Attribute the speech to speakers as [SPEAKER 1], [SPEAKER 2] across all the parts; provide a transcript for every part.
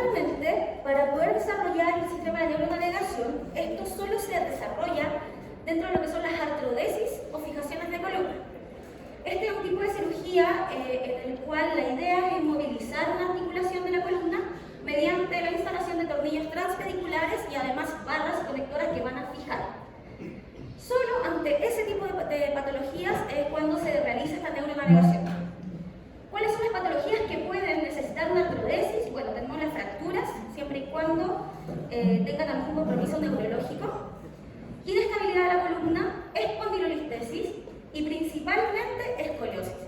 [SPEAKER 1] normalmente, para poder desarrollar el sistema de neuronavegación, esto solo se desarrolla dentro de lo que son las artrodesis o fijaciones de columna. Este es un tipo de cirugía en el cual la idea es inmovilizar una articulación de la columna mediante la instalación de tornillos transpediculares y además barras conectoras que van a fijar. Solo ante ese tipo de patologías es cuando se realiza esta neuronavegación. ¿Cuáles son las patologías que pueden necesitar una artrodesis? Bueno, tenemos las fracturas, siempre y cuando tengan algún compromiso neurológico, inestabilidad de la columna, espondilolistesis y principalmente escoliosis.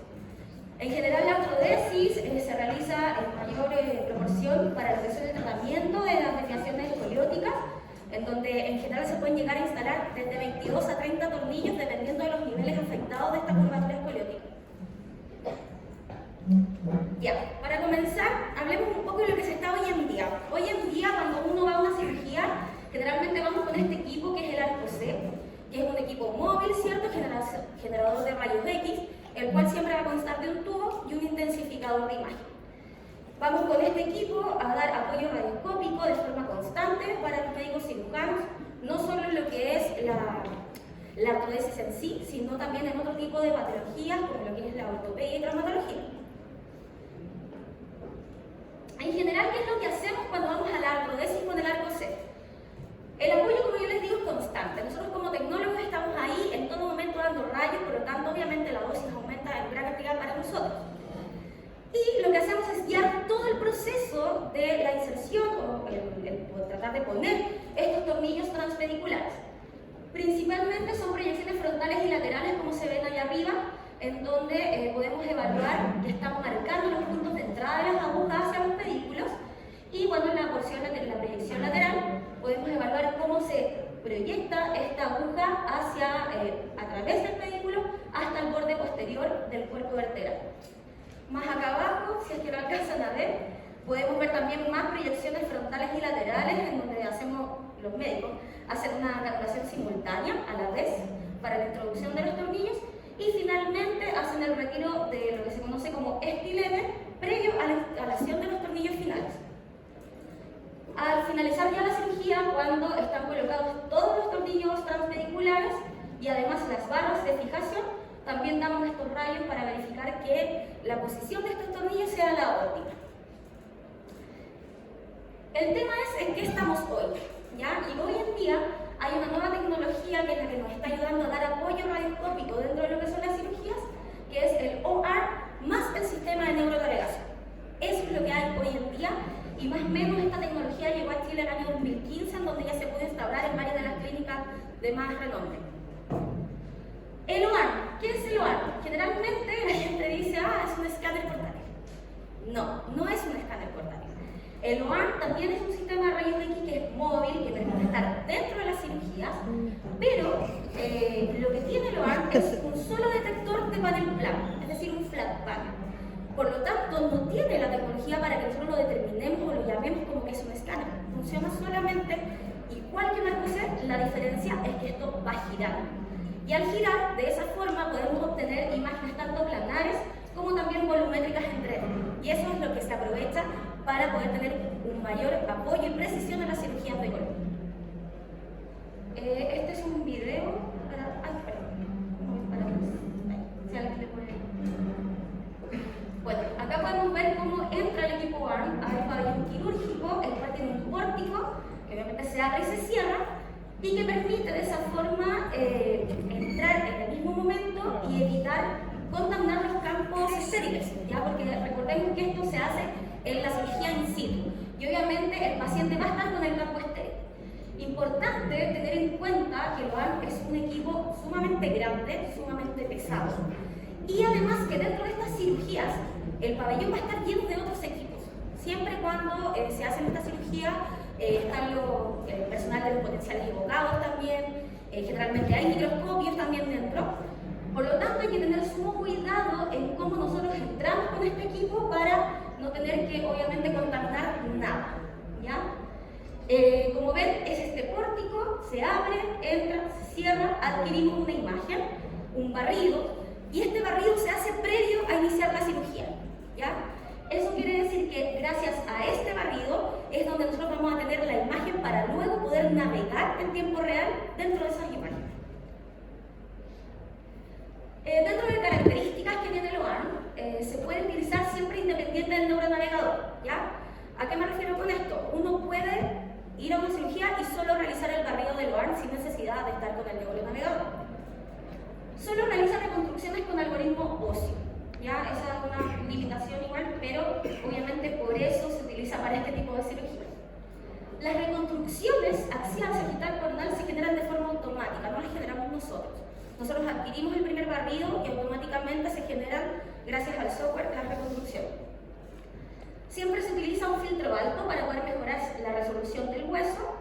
[SPEAKER 1] En general, la artrodesis se realiza en mayor proporción para lo que es el tratamiento de las desviaciones escolióticas, en donde en general se pueden llegar a instalar desde 22 a 30 tornillos dependiendo de los niveles afectados de esta curvatura escoliótica. Ya, para comenzar, hablemos un poco de lo que se está hoy en día. Hoy en día, cuando uno va a una cirugía, generalmente vamos con este equipo que es el ARCO-C, que es un equipo móvil, ¿cierto? Generador de rayos X, el cual siempre va a constar de un tubo y un intensificador de imagen. Vamos con este equipo a dar apoyo radioscópico de forma constante para los médicos cirujanos, no solo en lo que es la artrodesis en sí, sino también en otro tipo de patologías, como lo que es la ortopedia y traumatología. En general, ¿qué es lo que hacemos cuando vamos a la artrodesis con el ARCO-C? El apoyo, como yo les digo, es constante. Nosotros como tecnólogos estamos ahí en todo momento dando rayos, por lo tanto, obviamente la dosis aumenta en gran cantidad para nosotros. Y lo que hacemos es guiar todo el proceso de la inserción o tratar de poner estos tornillos transpediculares. Principalmente son proyecciones frontales y laterales, como se ven allá arriba, en donde podemos evaluar que están marcando los puntos de entrada de las agujas hacia los pedículos. Y bueno, en la porción de la proyección lateral podemos evaluar cómo se proyecta esta aguja a través del pedículo hasta el borde posterior del cuerpo vertebral. Más acá abajo, si es que lo alcanzan a ver, podemos ver también más proyecciones frontales y laterales en donde los médicos hacen una calculación simultánea a la vez para la introducción de los tornillos y finalmente hacen el retiro de lo que se conoce como estilete previo a la instalación de los tornillos finales. Al finalizar ya la cirugía, cuando están colocados todos los tornillos transpediculares y además las barras de fijación, también damos estos rayos para verificar que la posición de estos tornillos sea la óptima. El tema es en qué estamos hoy, ¿ya? Y hoy en día hay una nueva tecnología que es la que nos está ayudando a dar apoyo radioscópico dentro de lo que son las cirugías, que es el OR más el sistema de neuronavegación. Eso es lo que hay hoy en día. Y más o menos esta tecnología llegó a Chile en el año 2015, en donde ya se pudo instaurar en varias de las clínicas de más renombre. El OAR, ¿qué es el OAR? Generalmente la gente dice, es un escáner portátil. No, no es un escáner portátil. El OAR también es un sistema de rayos X que es móvil, que permite estar dentro de las cirugías, pero lo que tiene el OAR es un solo detector de panel plano, es decir, un flat panel. Por lo tanto, no tiene la tecnología para que nosotros lo determinemos o lo llamemos como que es un escáner. Funciona solamente igual que un ARCO-C, la diferencia es que esto va girando. Y al girar, de esa forma podemos obtener imágenes tanto planares como también volumétricas en 3D. Y eso es lo que se aprovecha para poder tener un mayor apoyo y precisión en las cirugías de columna. Este es un video para... Si alguien le pone... Bueno, acá podemos ver cómo entra el equipo ARM al pabellón quirúrgico, el cual tiene un pórtico que obviamente se abre y se cierra y que permite de esa forma entrar en el mismo momento y evitar contaminar los campos estériles, ¿ya? Porque recordemos que esto se hace en la cirugía in situ y obviamente el paciente va a estar con el campo estéril. Importante tener en cuenta que el OAR es un equipo sumamente grande, sumamente pesado y además que dentro de estas cirugías el pabellón va a estar lleno de otros equipos. Siempre cuando se hacen esta cirugía están el personal de los potenciales evocados también, generalmente hay microscopios también dentro. Por lo tanto hay que tener sumo cuidado en cómo nosotros entramos con este equipo para no tener que obviamente contaminar nada, ¿ya? Como ven, es este pórtico, se abre, entra, se cierra, adquirimos una imagen, un barrido, y este barrido se hace previo a iniciar la cirugía, ¿ya? Eso quiere decir que gracias a este barrido donde nosotros vamos a tener la imagen para luego poder navegar en tiempo real dentro de esas imágenes. Dentro de características que tiene el OARN, se puede utilizar siempre independiente del neuronavegador, ¿ya? ¿A qué me refiero con esto? Uno puede ir a una cirugía y solo realizar el barrido del OARN sin necesidad de estar con el neuronavegador. Solo realiza reconstrucciones con algoritmo óseo, ¿ya? Esa es una limitación igual, pero obviamente por eso se utiliza para este tipo de cirugía. Las reconstrucciones axial, sagital, coronal se generan de forma automática, no las generamos nosotros. Nosotros adquirimos el primer barrido y automáticamente se generan, gracias al software, las reconstrucciones. Siempre se utiliza un filtro alto para poder mejorar la resolución del hueso.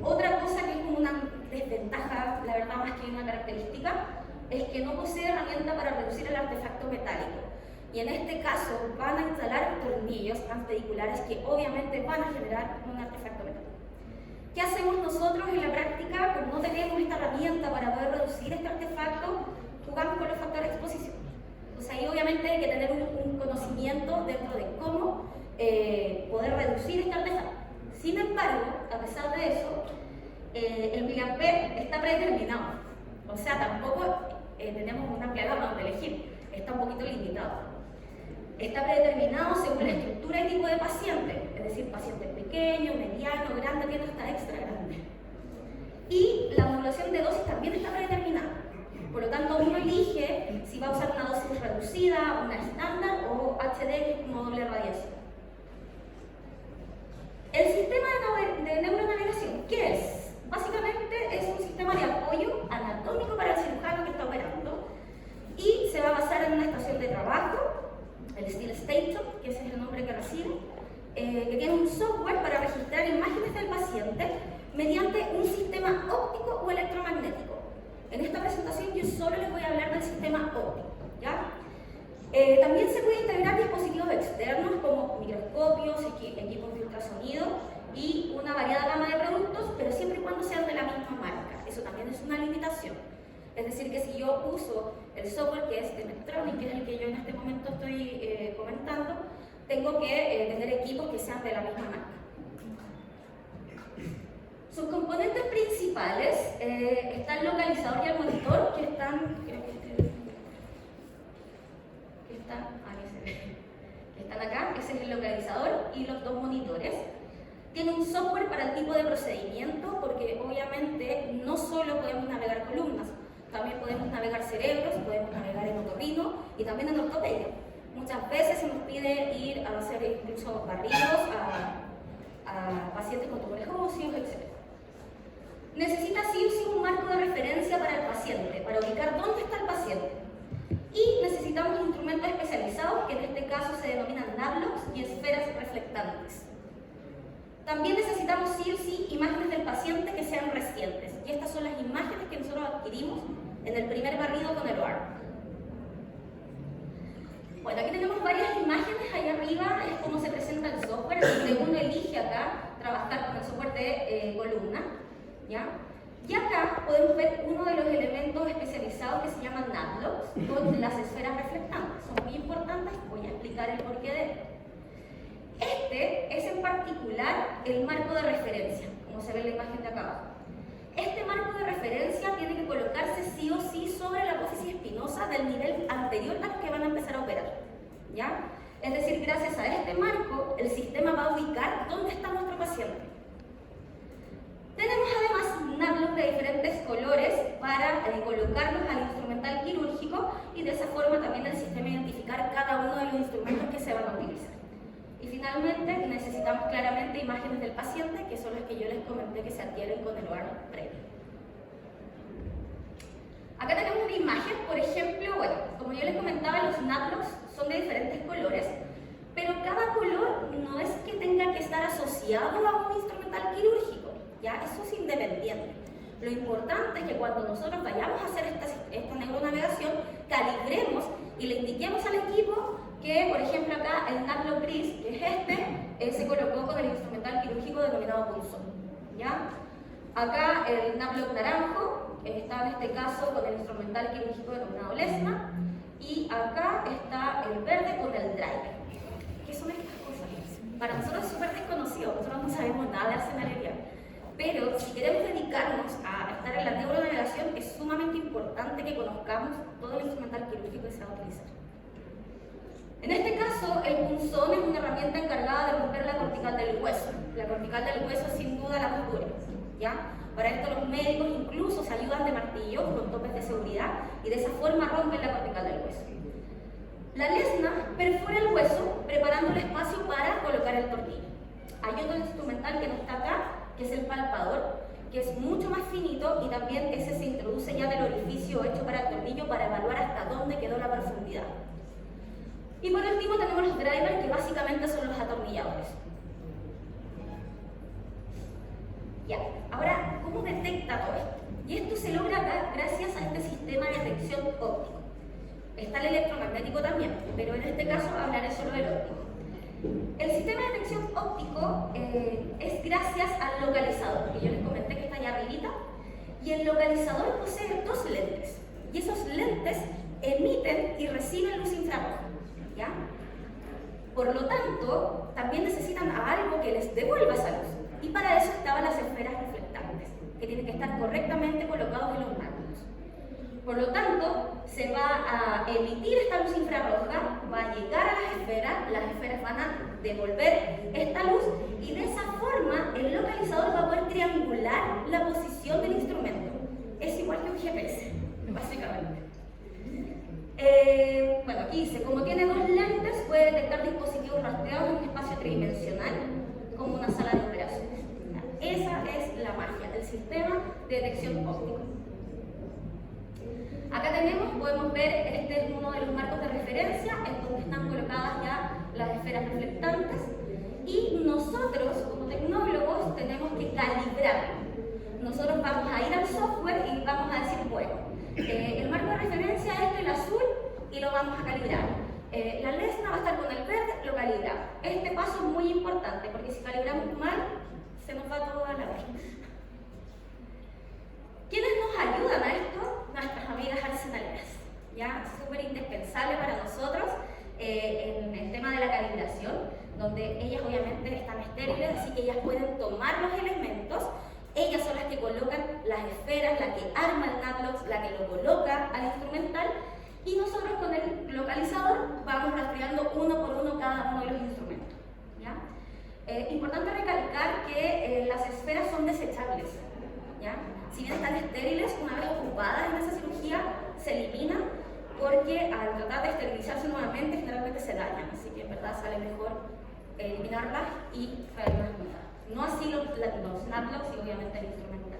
[SPEAKER 1] Otra cosa que es como una desventaja, la verdad más que una característica, es que no posee herramienta para reducir el artefacto metálico. Y en este caso van a instalar tornillos transpediculares que obviamente van a generar un artefacto metálico. ¿Qué hacemos nosotros en la práctica? Como no tenemos esta herramienta para poder reducir este artefacto, jugamos con los factores de exposición. Entonces ahí obviamente hay que tener un conocimiento dentro de cómo poder reducir este artefacto. Sin embargo, a pesar de eso, el miliamper está predeterminado. O sea, tampoco tenemos una amplia gama donde elegir, está un poquito limitado. Está predeterminado según la estructura y tipo de paciente, es decir, paciente pequeño, mediano, grande, tiene hasta extra grande. Y la modulación de dosis también está predeterminada. Por lo tanto, uno elige si va a usar una dosis reducida, una estándar o HD, que es como doble radiación. El sistema de neuronavegación, ¿qué es? Básicamente es un sistema de apoyo anatómico para el cirujano que está operando y se va a basar en una estación de trabajo, el Steel Station, que ese es el nombre que recibe, que tiene un software para registrar imágenes del paciente mediante un sistema óptico o electromagnético. En esta presentación yo solo les voy a hablar del sistema óptico, ¿ya? También se puede integrar dispositivos externos como microscopios, equipos de ultrasonido y una variada gama de productos, pero siempre y cuando sean de la misma marca. Eso también es una limitación. Es decir, que si yo uso el software que es de Medtronic, que es el que yo en este momento estoy comentando, tengo que tener equipos que sean de la misma marca. Sus componentes principales está el localizador y el monitor, que están, acá, ese es el localizador y los dos monitores. Tiene un software para el tipo de procedimiento, porque obviamente no solo podemos navegar columnas, también podemos navegar cerebros, podemos navegar en otorrino y también en ortopedia. Muchas veces se nos pide ir a hacer incluso barridos a pacientes con tumores óseos, etc. Necesita sí o sí un marco de referencia para el paciente, para ubicar dónde está el paciente. Y necesitamos instrumentos especializados, que en este caso se denominan NavLogs y esferas reflectantes. También necesitamos sí o sí imágenes del paciente que sean recientes. Y estas son las imágenes que nosotros adquirimos en el primer barrido con el OARN. Bueno, aquí tenemos varias imágenes, ahí arriba es cómo se presenta el software, donde uno elige acá trabajar con el software de columna, ¿ya? Y acá podemos ver uno de los elementos especializados que se llaman NavLogs con las esferas reflectantes. Son muy importantes, voy a explicar el porqué de esto. Este es en particular el marco de referencia, como se ve en la imagen de acá abajo. Este marco de referencia tiene que colocarse sí o sí sobre la apófisis espinosa del nivel anterior al que van a empezar a operar, ¿ya? Es decir, gracias a este marco, el sistema va a ubicar dónde está nuestro paciente. Tenemos además NavLogs de diferentes colores para colocarlos al instrumental quirúrgico y de esa forma también el sistema identificar cada uno de los instrumentos que se van a utilizar. Y finalmente necesitamos claramente imágenes del paciente, que son las que yo les comenté que se adquieren con el OARN previo. Acá tenemos una imagen, por ejemplo, bueno, como yo les comentaba, los NavLogs son de diferentes colores, pero cada color no es que tenga que estar asociado a un instrumental quirúrgico, ya eso es independiente. Lo importante es que cuando nosotros vayamos a hacer esta neuronavegación, calibremos y le indiquemos al equipo que, por ejemplo, acá el NavLog gris, que es se colocó con el instrumental quirúrgico denominado punzón, ¿ya? Acá el NavLog naranjo está en este caso con el instrumental quirúrgico denominado Lesna, y acá está el verde con el driver. ¿Qué son estas cosas? Para nosotros es súper desconocido. de arsenalería. Pero si queremos dedicarnos a estar en la neuronavegación, es sumamente importante que conozcamos todo el instrumental quirúrgico que se va a utilizar. En este caso, el punzón es una herramienta encargada de romper la cortical del hueso. La cortical del hueso es sin duda la más dura, ¿ya? Para esto los médicos incluso se ayudan de martillos con topes de seguridad y de esa forma rompen la cortical del hueso. La lesna perfora el hueso preparando el espacio para colocar el tornillo. Hay otro instrumental que no está acá, que es el palpador, que es mucho más finito y también ese se introduce ya del orificio hecho para el tornillo para evaluar hasta dónde quedó la profundidad. Y por último tenemos los drivers, que básicamente son los atornilladores. Ya, ahora, ¿cómo detecta todo esto? Y esto se logra gracias a este sistema de detección óptico. Está el electromagnético también, pero en este caso hablaré solo del óptico. El sistema de detección óptico es gracias al localizador, que yo les comenté que está allá arribita, y el localizador posee dos lentes, y esos lentes emiten y reciben luz infrarroja, ¿ya? Por lo tanto, también necesitan a algo que les devuelva esa luz, y para eso estaban las esferas reflectantes, que tienen que estar correctamente colocados en los márgenes. Por lo tanto, se va a emitir esta luz infrarroja, va a llegar a las esferas van a devolver esta luz y de esa forma el localizador va a poder triangular la posición del instrumento. Es igual que un GPS, básicamente. Bueno, aquí dice, como tiene dos lentes, puede detectar dispositivos rastreados en un espacio tridimensional, como una sala de operaciones. Esa es la magia del sistema de detección óptica. Acá podemos ver, este es uno de los marcos de referencia en donde están colocadas ya las esferas reflectantes y nosotros como tecnólogos tenemos que calibrarlo. Nosotros vamos a ir al software y vamos a decir, bueno, el marco de referencia es el azul y lo vamos a calibrar. La lesna va a estar con el verde, lo calibramos. Este paso es muy importante porque si calibramos mal, se nos va todo a la hora. ¿Quiénes nos ayudan a esto? Nuestras amigas arsenaleras. ¿Ya? Es súper indispensable para nosotros en el tema de la calibración, donde ellas obviamente están estériles, así que ellas pueden tomar los elementos. Ellas son las que colocan las esferas, la que arma el NATLOX, la que lo coloca al instrumental, y nosotros con el localizador vamos rastreando uno por uno cada uno de los instrumentos. ¿Ya? Importante recalcar que las esferas son desechables. ¿Ya? Si bien están estériles, una vez ocupadas en esa cirugía, se eliminan porque al tratar de esterilizarse nuevamente, generalmente se dañan. Así que en verdad sale mejor eliminarlas y traerlas nuevas. No así los NATLOX y obviamente el instrumental.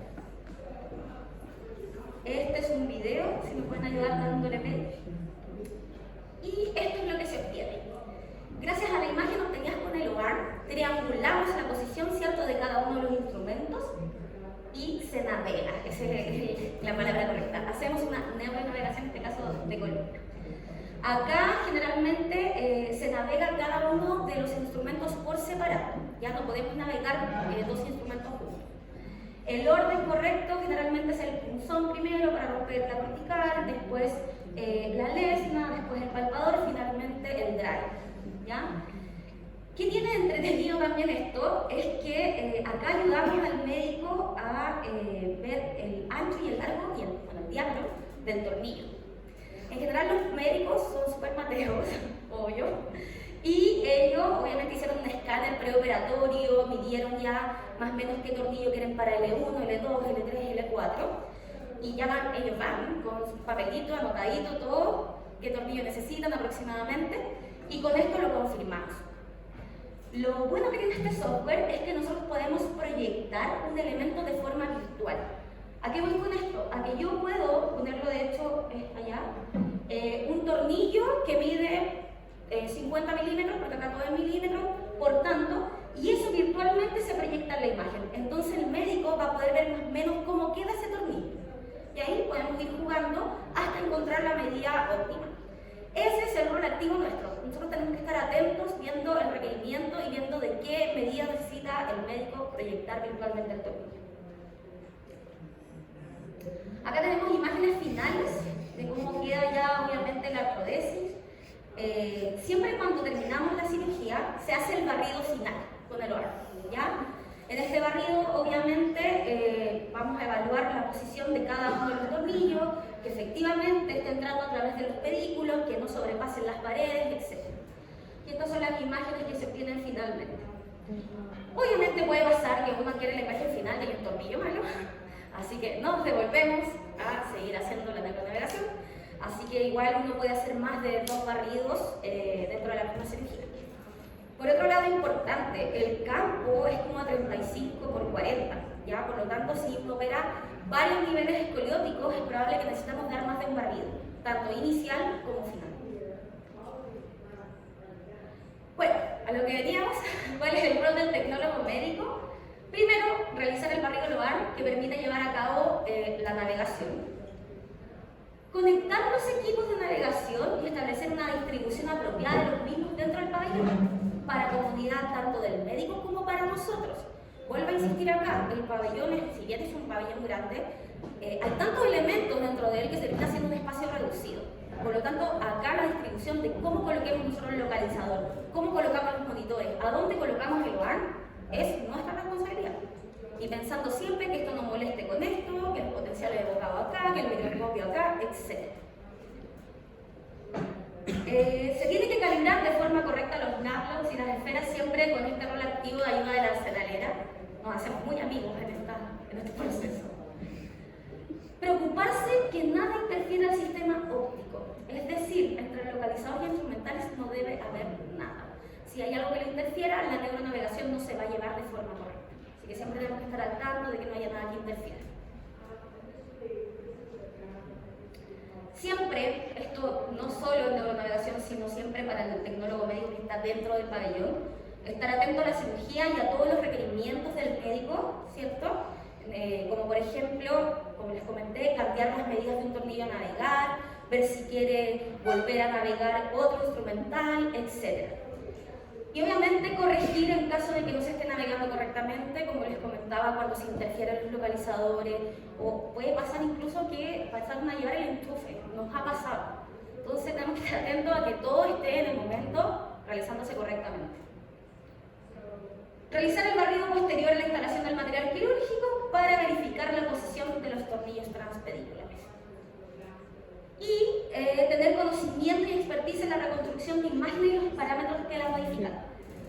[SPEAKER 1] Este es un video, si me pueden ayudar dándole play. Y esto es lo que se obtiene. Gracias a la imagen obtenidas con el OAR, triangulamos la posición, ¿cierto?, de cada uno de los instrumentos y se navega, esa es la palabra correcta. Hacemos una neuronavegación, en este caso de columna. Acá generalmente se navega cada uno de los instrumentos por separado, ya no podemos navegar dos instrumentos juntos. El orden correcto generalmente es el punzón primero para romper la cortical, después la lesna, después el palpador y finalmente el drive. ¿Ya? ¿Qué tiene entretenido también esto? Es que acá ayudamos al médico a ver el ancho y el largo y el diámetro del tornillo. En general los médicos son súper mateos, obvio, y ellos obviamente hicieron un escáner preoperatorio, midieron ya más o menos qué tornillo quieren para L1, L2, L3, L4, y ya ellos van con su papelito, anotadito, todo, qué tornillo necesitan aproximadamente, y con esto lo confirmamos. Lo bueno que tiene este software es que nosotros podemos proyectar un elemento de forma virtual. ¿A qué voy con esto? A que yo puedo ponerlo, de hecho, allá, un tornillo que mide 50 milímetros, porque acá todo es milímetros, por tanto, y eso virtualmente se proyecta en la imagen. Entonces el médico va a poder ver más o menos cómo queda ese tornillo. Y ahí podemos ir jugando hasta encontrar la medida óptima. Ese es el rol activo nuestro. Nosotros tenemos que estar atentos viendo el requerimiento y viendo de qué medida necesita el médico proyectar virtualmente el tornillo. Acá tenemos imágenes finales de cómo queda ya obviamente la protesis. Siempre cuando terminamos la cirugía se hace el barrido final con el órgano, ¿ya? En este barrido que efectivamente esté entrando a través de los pedículos, que no sobrepasen las paredes, etc. Y estas son las imágenes que se obtienen finalmente. Obviamente puede pasar que uno quiere la imagen final de un tornillo malo, así que nos devolvemos a seguir haciendo la neuronavegación. Así que igual uno puede hacer más de 2 barridos dentro de la misma cirugía. Por otro lado, importante, el campo es como a 35 por 40, ¿ya? Por lo tanto, si uno opera varios niveles escolióticos, es probable que necesitamos dar más de un barrido, tanto inicial como final. Bueno, a lo que veníamos, ¿cuál es el rol del tecnólogo médico? Primero, realizar el barrido lobar que permite llevar a cabo la navegación. Conectar los equipos de navegación y establecer una distribución apropiada de los mismos dentro del pabellón, para comodidad tanto del médico como para nosotros. Vuelvo a insistir acá, el pabellón, si bien es un pabellón grande, hay tantos elementos dentro de él que se termina siendo un espacio reducido. Por lo tanto, acá la distribución de cómo coloquemos nosotros el localizador, cómo colocamos los monitores, a dónde colocamos el OAR, es nuestra responsabilidad. Y pensando siempre que esto no moleste con esto, que el potencial es evocado acá, que el microscopio acá, etc. Se tiene que calibrar de forma correcta los snaplots y las esferas siempre con este rol activo de ayuda de la arsenalera. Nos hacemos muy amigos en este proceso. Preocuparse que nada interfiera al sistema óptico, es decir, entre el localizador y instrumentales no debe haber nada. Si hay algo que le interfiera, la neuronavegación no se va a llevar de forma correcta. Así que siempre tenemos que estar al tanto de que no haya nada que interfiera. Siempre, esto no solo en neuronavegación, sino siempre para el tecnólogo médico que está dentro del pabellón, estar atento a la cirugía y a todos los requerimientos del médico, ¿cierto? Como por ejemplo, como les comenté, cambiar las medidas de un tornillo a navegar, ver si quiere volver a navegar otro instrumental, etc. Y obviamente corregir en caso de que no se esté navegando correctamente, como les comentaba, cuando se interfieren los localizadores, o puede pasar incluso que pasaron a llevar el enchufe, nos ha pasado. Entonces tenemos que estar atentos a que todo esté en el momento realizándose correctamente. Realizar el barrido posterior a la instalación del material quirúrgico para verificar la posición de los tornillos transpediculares. Y tener conocimiento y expertise en la reconstrucción de imágenes y los parámetros que la modifican.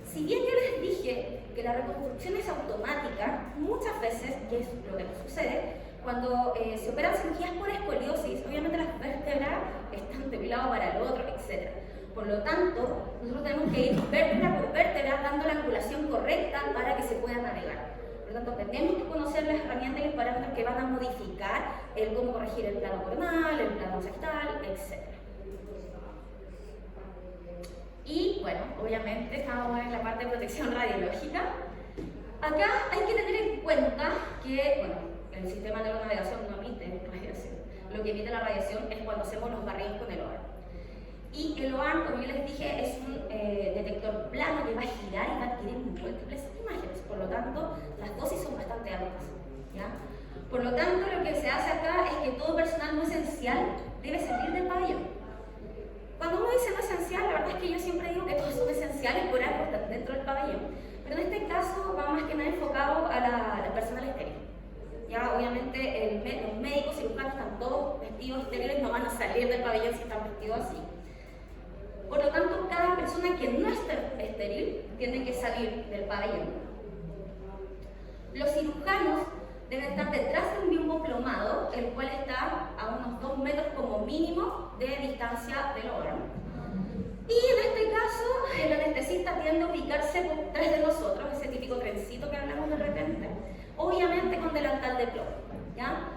[SPEAKER 1] Si bien yo les dije que la reconstrucción es automática, muchas veces, que es lo que nos sucede, cuando se operan cirugías por escoliosis, obviamente las vértebras están de un lado para el otro, etc. Por lo tanto, nosotros tenemos que ir vértebra por vértebra dando la angulación correcta para que se pueda navegar. Por lo tanto, tenemos que conocer las herramientas y los parámetros que van a modificar el cómo corregir el plano coronal, el plano septal, etc. Y bueno, obviamente estamos en la parte de protección radiológica. Acá hay que tener en cuenta que, bueno, el sistema de neuronavegación no emite radiación. Lo que emite la radiación es cuando hacemos los barridos con el OAR. Y el OAR, como yo les dije, es un detector plano que va a girar y va a adquirir múltiples imágenes. Por lo tanto, las dosis son bastante altas, ¿ya? Por lo tanto, lo que se hace acá es que todo personal no esencial debe salir del pabellón. Cuando uno dice no esencial, la verdad es que yo siempre digo que todos son esenciales por algo dentro del pabellón. Pero en este caso va más que nada enfocado a la personal estéril. Ya, obviamente, los médicos cirujanos están todos vestidos estériles, no van a salir del pabellón si están vestidos así. Por lo tanto, cada persona que no esté estéril tiene que salir del pabellón. Los cirujanos deben estar detrás de un biombo plomado, el cual está a unos 2 metros como mínimo de distancia del órgano. Y en este caso, el anestesista tiende a ubicarse detrás de nosotros, ese típico trencito que hablamos de repente, obviamente con delantal de plomo, ¿ya?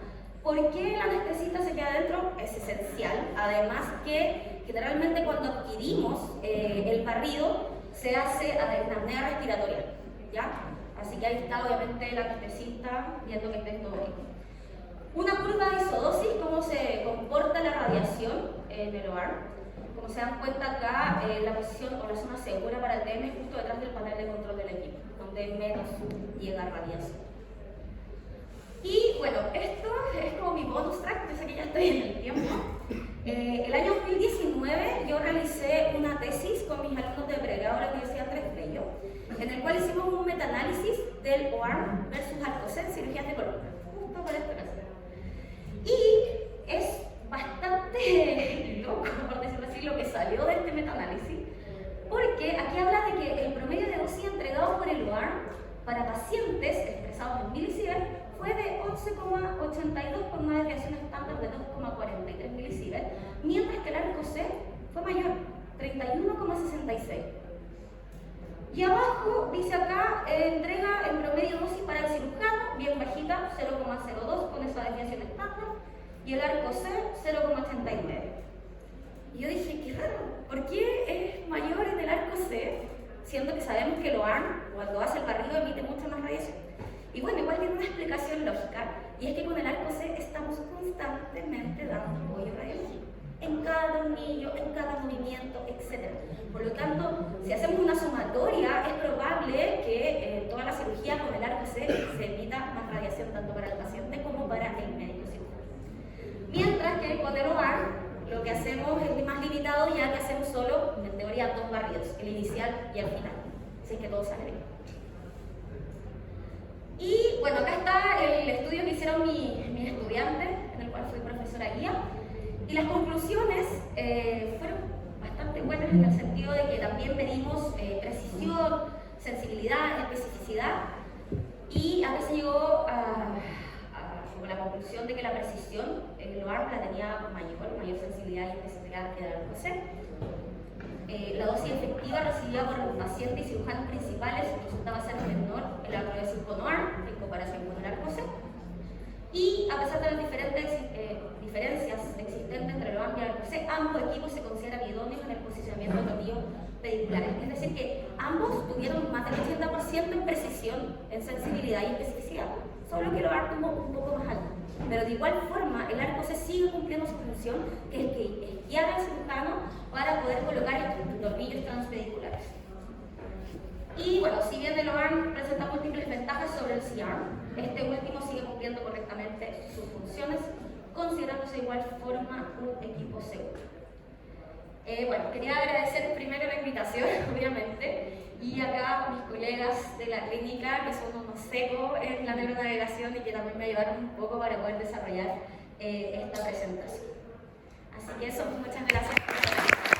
[SPEAKER 1] ¿Por qué el anestesista se queda adentro? Es esencial, además que generalmente cuando adquirimos el barrido se hace a la apnea respiratoria, ¿ya? Así que ahí está obviamente el anestesista viendo que esté todo bien. Una curva de isodosis, cómo se comporta la radiación en el OAR. Como se dan cuenta acá, la posición o la zona segura para el DM es justo detrás del panel de control del equipo, donde menos llega radiación. Y bueno, esto es como mi bonus track, yo sé que ya estoy en el tiempo. El año 2019 yo realicé una tesis con mis alumnos de pregrado de la Universidad Andrés Bello, en el cual hicimos un metaanálisis del OAR versus Arcosen, cirugías de columna, justo por esta razón. Y es ARM para pacientes expresados en milisievert fue de 11,82 con una desviación estándar de 2,43 milisievert, mientras que el arco C fue mayor, 31,66. Y abajo dice acá, entrega en promedio dosis para el cirujano, bien bajita, 0,02 con esa desviación estándar, y el arco C, 0,89. Y yo dije, qué raro, ¿por qué es mayor en el arco C, siendo que sabemos que lo ARM, cuando hace el barrido, emite mucha más radiación? Y bueno, igual tiene una explicación lógica, y es que con el arco C estamos constantemente dando apoyo radiológico, en cada tornillo, en cada movimiento, etc. Por lo tanto, si hacemos una sumatoria, es probable que toda la cirugía con el arco C se emita más radiación tanto para el paciente como para el médico cirujano. Mientras que con el OARM, lo que hacemos es más limitado, ya que hacemos solo, en teoría, 2 barridos, el inicial y el final, así es que todo sale bien. Y bueno, acá está el estudio que hicieron mis estudiantes, en el cual fui profesora guía, y las conclusiones fueron bastante buenas en el sentido de que también medimos precisión, sensibilidad, especificidad, y a veces llegó a la conclusión de que la precisión, el ARM la tenía mayor sensibilidad y especificidad que el arco C. La dosis efectiva recibida por los pacientes y cirujanos principales resultaba ser menor el arco C con ARM en comparación con el arco C. Y a pesar de las diferencias existentes entre el ARM y el arco C, ambos equipos se consideran idóneos en el posicionamiento de tornillos pediculares. Es decir, que ambos tuvieron más del 80% en precisión, en sensibilidad y especificidad, solo que el ARM tuvo un poco más alto. Pero de igual forma, el arco C sigue cumpliendo su función, que es que guiar al cirujano para poder colocar estos tornillos transpediculares. Y bueno, si bien el OARM presenta múltiples ventajas sobre el C-ARM, este último sigue cumpliendo correctamente sus funciones, considerándose de igual forma un equipo seguro. Bueno, quería agradecer primero la invitación, obviamente, y acá a mis colegas de la clínica, que son unos secos en la neuronavegación y que también me ayudaron un poco para poder desarrollar esta presentación. Así que eso, muchas gracias.